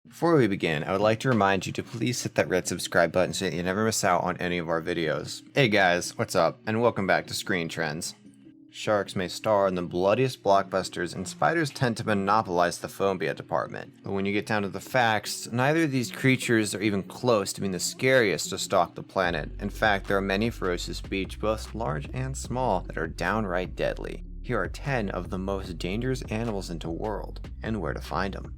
Before we begin, I would like to remind you to please hit that red subscribe button so that you never miss out on any of our videos. Hey guys, what's up, and welcome back to Screen Trends. Sharks may star in the bloodiest blockbusters, and spiders tend to monopolize the phobia department. But when you get down to the facts, neither of these creatures are even close to being the scariest to stalk the planet. In fact, there are many ferocious beasts, both large and small, that are downright deadly. Here are 10 of the most dangerous animals in the world, and where to find them.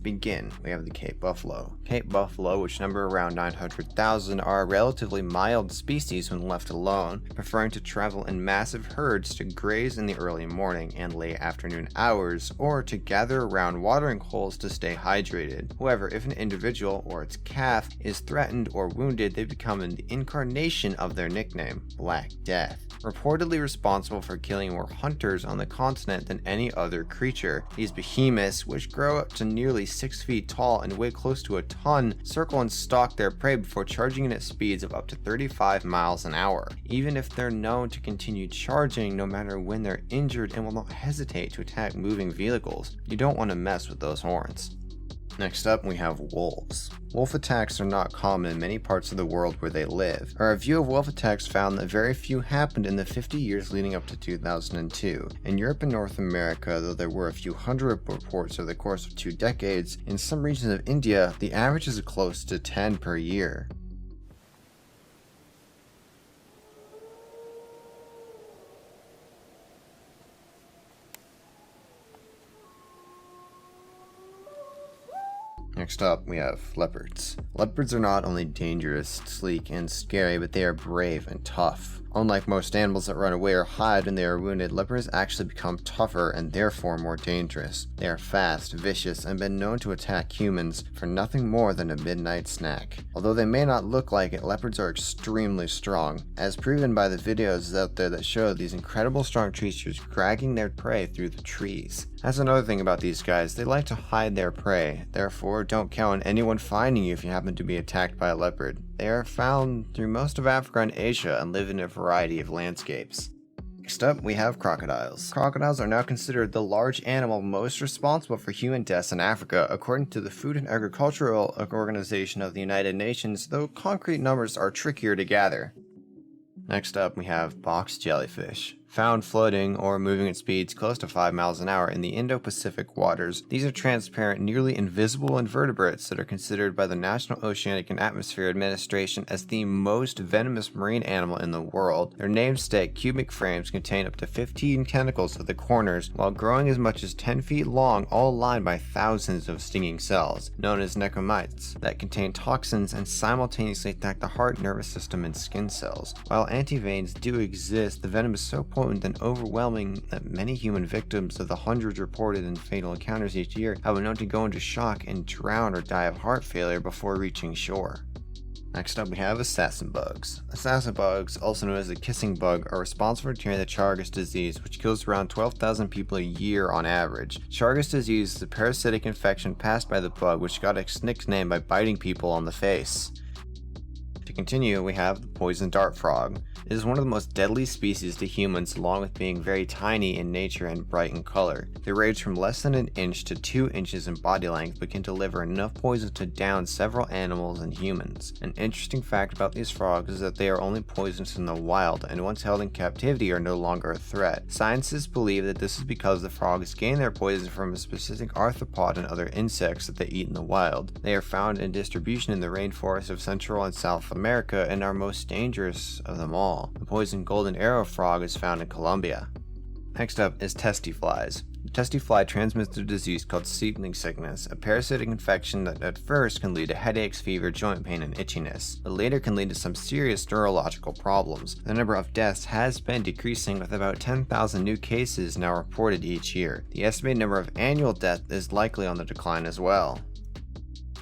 Begin, we have the Cape buffalo. Cape buffalo, which number around 900,000, are a relatively mild species when left alone, preferring to travel in massive herds to graze in the early morning and late afternoon hours, or to gather around watering holes to stay hydrated. However, if an individual or its calf is threatened or wounded, they become an incarnation of their nickname, Black Death. Reportedly responsible for killing more hunters on the continent than any other creature. These behemoths, which grow up to nearly 6 feet tall and weigh close to a ton, circle and stalk their prey before charging in at speeds of up to 35 miles an hour. Even if they're known to continue charging no matter when they're injured and will not hesitate to attack moving vehicles, you don't want to mess with those horns. Next up, we have wolves. Wolf attacks are not common in many parts of the world where they live. A review of wolf attacks found that very few happened in the 50 years leading up to 2002. In Europe and North America, though there were a few hundred reports over the course of 2 decades, in some regions of India, the average is close to 10 per year. Next up, we have leopards. Leopards are not only dangerous, sleek, and scary, but they are brave and tough. Unlike most animals that run away or hide when they are wounded, leopards actually become tougher and therefore more dangerous. They are fast, vicious, and have been known to attack humans for nothing more than a midnight snack. Although they may not look like it, leopards are extremely strong, as proven by the videos out there that show these incredible strong creatures dragging their prey through the trees. That's another thing about these guys, they like to hide their prey, therefore don't count on anyone finding you if you happen to be attacked by a leopard. They are found through most of Africa and Asia and live in a variety of landscapes. Next up, we have crocodiles. Crocodiles are now considered the large animal most responsible for human deaths in Africa, according to the Food and Agricultural Organization of the United Nations, though concrete numbers are trickier to gather. Next up, we have box jellyfish. Found floating or moving at speeds close to 5 miles an hour in the Indo-Pacific waters, these are transparent, nearly invisible invertebrates that are considered by the National Oceanic and Atmospheric Administration as the most venomous marine animal in the world. Their namesake cubic frames contain up to 15 tentacles at the corners, while growing as much as 10 feet long, all lined by thousands of stinging cells, known as necomites, that contain toxins and simultaneously attack the heart, nervous system, and skin cells. While antiveins do exist, the venom is so potent and overwhelming that many human victims of the hundreds reported in fatal encounters each year have been known to go into shock and drown or die of heart failure before reaching shore. Next up, we have assassin bugs. Assassin bugs, also known as the kissing bug, are responsible for carrying the Chagas disease, which kills around 12,000 people a year on average. Chagas disease is a parasitic infection passed by the bug, which got its nickname by biting people on the face. To continue, we have the poison dart frog. It is one of the most deadly species to humans, along with being very tiny in nature and bright in color. They range from less than an inch to 2 inches in body length, but can deliver enough poison to down several animals and humans. An interesting fact about these frogs is that they are only poisonous in the wild, and once held in captivity are no longer a threat. Scientists believe that this is because the frogs gain their poison from a specific arthropod and other insects that they eat in the wild. They are found in distribution in the rainforests of Central and South America and are most dangerous of them all. The poison golden arrow frog is found in Colombia. Next up is testy flies. The testy fly transmits a disease called seedling sickness, a parasitic infection that at first can lead to headaches, fever, joint pain, and itchiness, but later can lead to some serious neurological problems. The number of deaths has been decreasing, with about 10,000 new cases now reported each year. The estimated number of annual deaths is likely on the decline as well.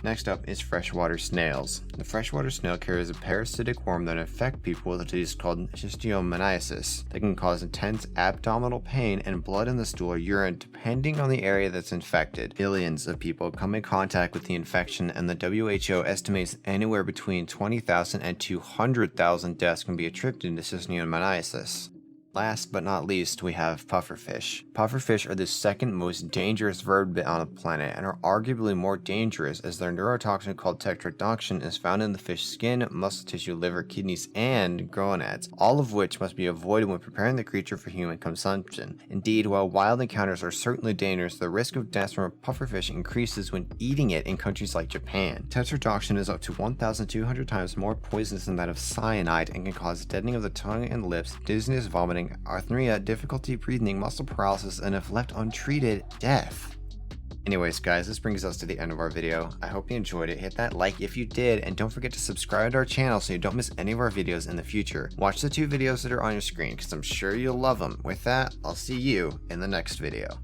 Next up is freshwater snails. The freshwater snail carries a parasitic worm that infects people with a disease called schistosomiasis that can cause intense abdominal pain and blood in the stool or urine depending on the area that's infected. Billions of people come in contact with the infection, and the WHO estimates anywhere between 20,000 and 200,000 deaths can be attributed to schistosomiasis. Last but not least, we have pufferfish. Pufferfish are the second most dangerous vertebrate on the planet and are arguably more dangerous as their neurotoxin called tetrodotoxin is found in the fish skin, muscle tissue, liver, kidneys, and gonads, all of which must be avoided when preparing the creature for human consumption. Indeed, while wild encounters are certainly dangerous, the risk of death from a pufferfish increases when eating it in countries like Japan. Tetrodotoxin is up to 1,200 times more poisonous than that of cyanide and can cause deadening of the tongue and lips, dizziness, vomiting, arrhythmia, difficulty breathing, muscle paralysis, and if left untreated, death. Anyways guys, this brings us to the end of our video. I hope you enjoyed it. Hit that like if you did, and don't forget to subscribe to our channel so you don't miss any of our videos in the future. Watch the 2 videos that are on your screen because I'm sure you'll love them. With that, I'll see you in the next video.